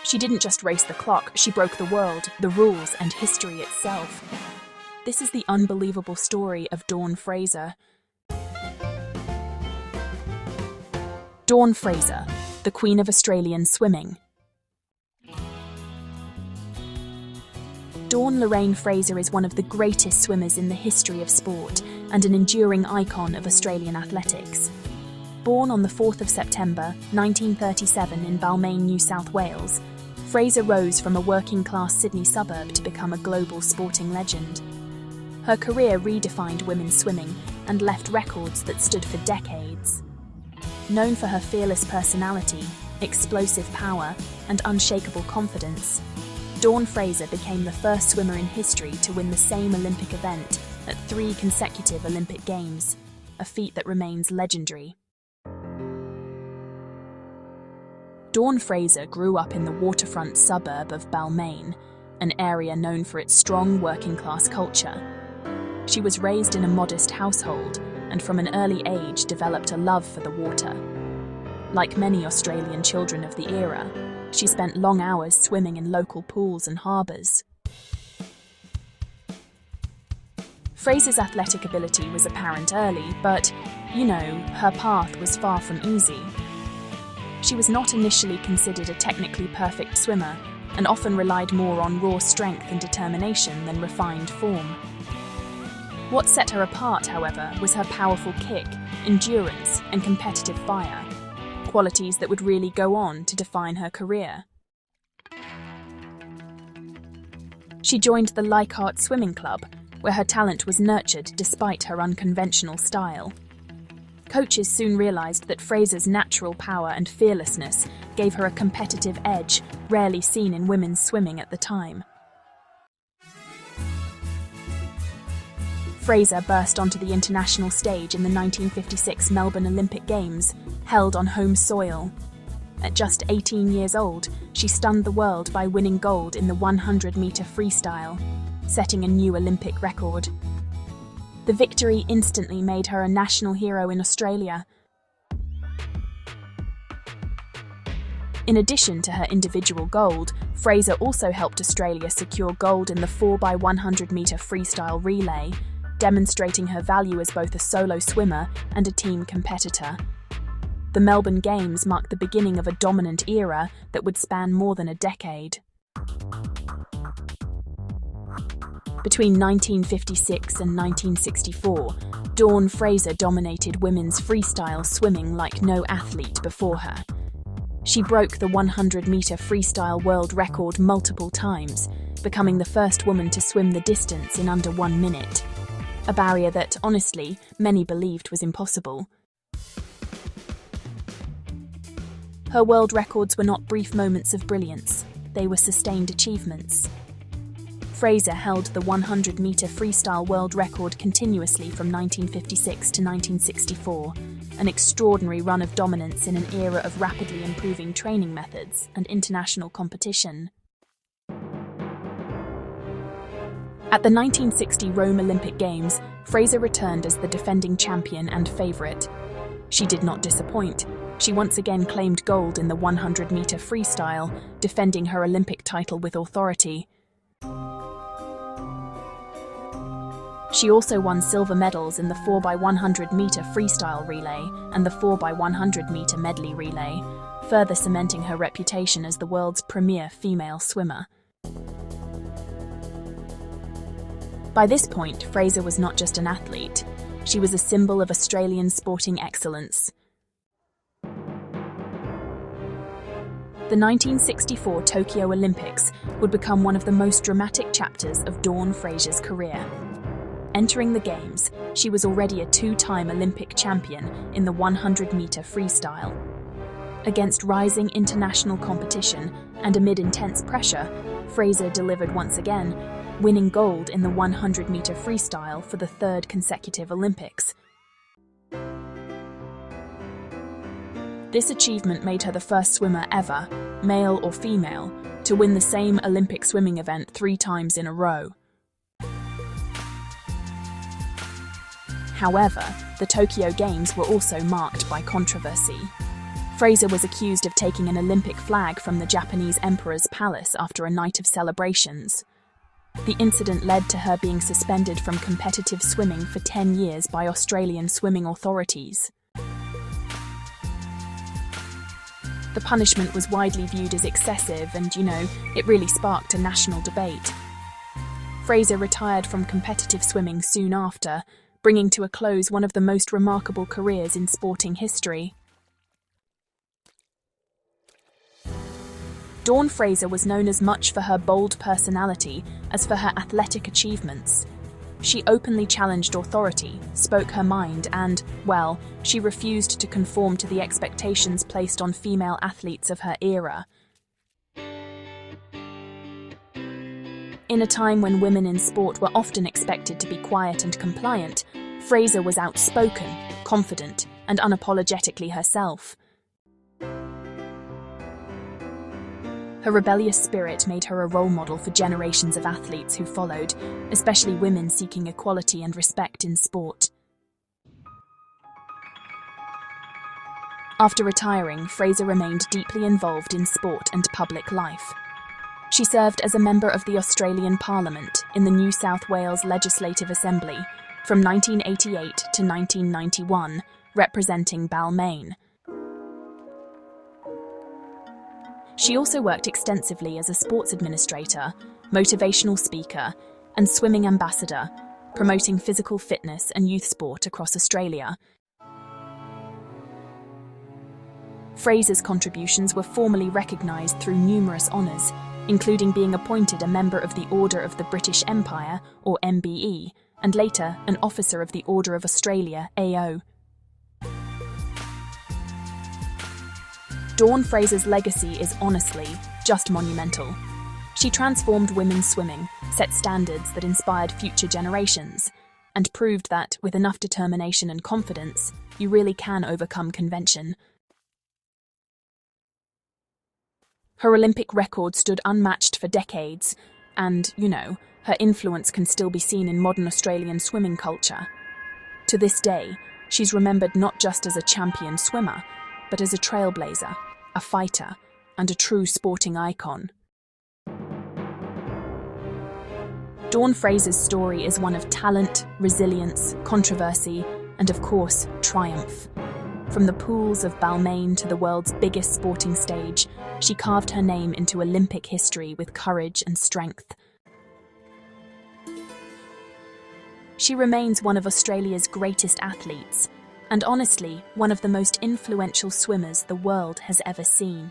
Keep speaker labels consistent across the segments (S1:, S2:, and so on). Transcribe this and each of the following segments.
S1: She didn't just race the clock, she broke the world, the rules, and history itself. This is the unbelievable story of Dawn Fraser. Dawn Fraser, the Queen of Australian Swimming. Dawn Lorraine Fraser is one of the greatest swimmers in the history of sport and an enduring icon of Australian athletics. Born on the 4th of September 1937 in Balmain, New South Wales, Fraser rose from a working-class Sydney suburb to become a global sporting legend. Her career redefined women's swimming and left records that stood for decades. Known for her fearless personality, explosive power, and unshakable confidence, Dawn Fraser became the first swimmer in history to win the same Olympic event at 3 consecutive Olympic Games, a feat that remains legendary. Dawn Fraser grew up in the waterfront suburb of Balmain, an area known for its strong working-class culture. She was raised in a modest household and from an early age developed a love for the water. Like many Australian children of the era, she spent long hours swimming in local pools and harbours. Fraser's athletic ability was apparent early, but, her path was far from easy. She was not initially considered a technically perfect swimmer and often relied more on raw strength and determination than refined form. What set her apart, however, was her powerful kick, endurance, and competitive fire, qualities that would really go on to define her career. She joined the Leichhardt Swimming Club, where her talent was nurtured despite her unconventional style. Coaches soon realised that Fraser's natural power and fearlessness gave her a competitive edge rarely seen in women's swimming at the time. Fraser burst onto the international stage in the 1956 Melbourne Olympic Games, held on home soil. At just 18 years old, she stunned the world by winning gold in the 100-metre freestyle, setting a new Olympic record. The victory instantly made her a national hero in Australia. In addition to her individual gold, Fraser also helped Australia secure gold in the 4x100-metre freestyle relay, demonstrating her value as both a solo swimmer and a team competitor. The Melbourne Games marked the beginning of a dominant era that would span more than a decade. Between 1956 and 1964, Dawn Fraser dominated women's freestyle swimming like no athlete before her. She broke the 100-metre freestyle world record multiple times, becoming the first woman to swim the distance in under 1 minute, a barrier that, honestly, many believed was impossible. Her world records were not brief moments of brilliance, they were sustained achievements. Fraser held the 100-metre freestyle world record continuously from 1956 to 1964, an extraordinary run of dominance in an era of rapidly improving training methods and international competition. At the 1960 Rome Olympic Games, Fraser returned as the defending champion and favourite. She did not disappoint. She once again claimed gold in the 100-metre freestyle, defending her Olympic title with authority. She also won silver medals in the 4x100-metre freestyle relay and the 4x100-metre medley relay, further cementing her reputation as the world's premier female swimmer. By this point, Fraser was not just an athlete. She was a symbol of Australian sporting excellence. The 1964 Tokyo Olympics would become one of the most dramatic chapters of Dawn Fraser's career. Entering the Games, she was already a 2-time Olympic champion in the 100-metre freestyle. Against rising international competition and amid intense pressure, Fraser delivered once again, winning gold in the 100-metre freestyle for the 3rd consecutive Olympics. This achievement made her the first swimmer ever, male or female, to win the same Olympic swimming event 3 times in a row. However, the Tokyo Games were also marked by controversy. Fraser was accused of taking an Olympic flag from the Japanese emperor's palace after a night of celebrations. The incident led to her being suspended from competitive swimming for 10 years by Australian swimming authorities. The punishment was widely viewed as excessive and, it really sparked a national debate. Fraser retired from competitive swimming soon after, bringing to a close one of the most remarkable careers in sporting history. Dawn Fraser was known as much for her bold personality as for her athletic achievements. She openly challenged authority, spoke her mind, and, she refused to conform to the expectations placed on female athletes of her era. In a time when women in sport were often expected to be quiet and compliant, Fraser was outspoken, confident, and unapologetically herself. Her rebellious spirit made her a role model for generations of athletes who followed, especially women seeking equality and respect in sport. After retiring, Fraser remained deeply involved in sport and public life. She served as a member of the Australian Parliament in the New South Wales Legislative Assembly from 1988 to 1991, representing Balmain. She also worked extensively as a sports administrator, motivational speaker, and swimming ambassador, promoting physical fitness and youth sport across Australia. Fraser's contributions were formally recognised through numerous honours, including being appointed a member of the Order of the British Empire, or MBE, and later an Officer of the Order of Australia, AO. Dawn Fraser's legacy is honestly just monumental. She transformed women's swimming, set standards that inspired future generations, and proved that, with enough determination and confidence, you really can overcome convention. Her Olympic record stood unmatched for decades, and, her influence can still be seen in modern Australian swimming culture. To this day, she's remembered not just as a champion swimmer, but as a trailblazer, a fighter, and a true sporting icon. Dawn Fraser's story is one of talent, resilience, controversy, and of course, triumph. From the pools of Balmain to the world's biggest sporting stage, she carved her name into Olympic history with courage and strength. She remains one of Australia's greatest athletes, and honestly, one of the most influential swimmers the world has ever seen.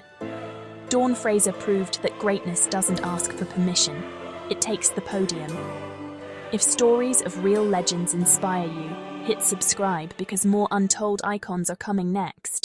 S1: Dawn Fraser proved that greatness doesn't ask for permission, it takes the podium. If stories of real legends inspire you, hit subscribe because more untold icons are coming next.